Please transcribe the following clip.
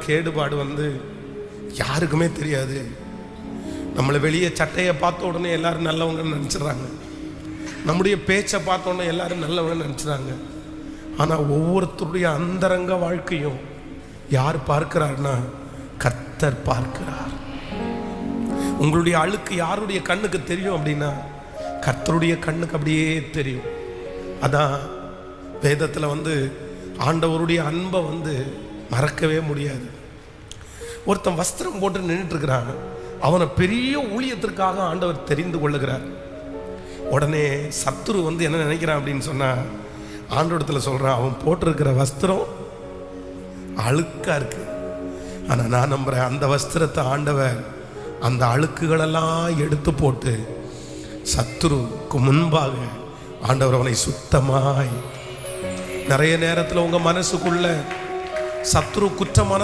கேடுபாடு யாருக்குமே தெரியாது. நம்மளை வெளியே சட்டையை பார்த்த உடனே எல்லாரும் நல்லவங்கன்னு நினச்சிடறாங்க. நம்முடைய பேச்சை பார்த்த உடனே எல்லாரும் நல்லவங்கன்னு நினச்சிடறாங்க. ஆனால் ஒவ்வொருத்தருடைய அந்தரங்க வாழ்க்கையும் யார் பார்க்கிறார்னா கர்த்தர் பார்க்கிறார். உங்களுடைய அழுக்கு யாருடைய கண்ணுக்கு தெரியும் அப்படின்னா கர்த்தருடைய கண்ணுக்கு அப்படியே தெரியும். அதான் வேதத்தில் ஆண்டவருடைய அன்பை மறக்கவே முடியாது. ஒருத்தன் வஸ்திரம் போட்டு நின்றுட்டு இருக்கிறான். அவனை பெரிய ஊழியத்திற்காக ஆண்டவர் தெரிந்து கொள்ளுகிறார். உடனே சத்துரு என்ன நினைக்கிறான் அப்படின்னு சொன்னா ஆண்டவரத்தில் சொல்றான், அவன் போட்டிருக்கிற வஸ்திரம் அழுக்கா இருக்கு. ஆனா நான் நம்புறேன் அந்த வஸ்திரத்தை ஆண்டவர் அந்த அழுக்குகளெல்லாம் எடுத்து போட்டு சத்துருக்கு முன்பாக ஆண்டவர் அவனை சுத்தமாய். நிறைய நேரத்தில் உங்க மனசுக்குள்ள சத்துரு குற்றமான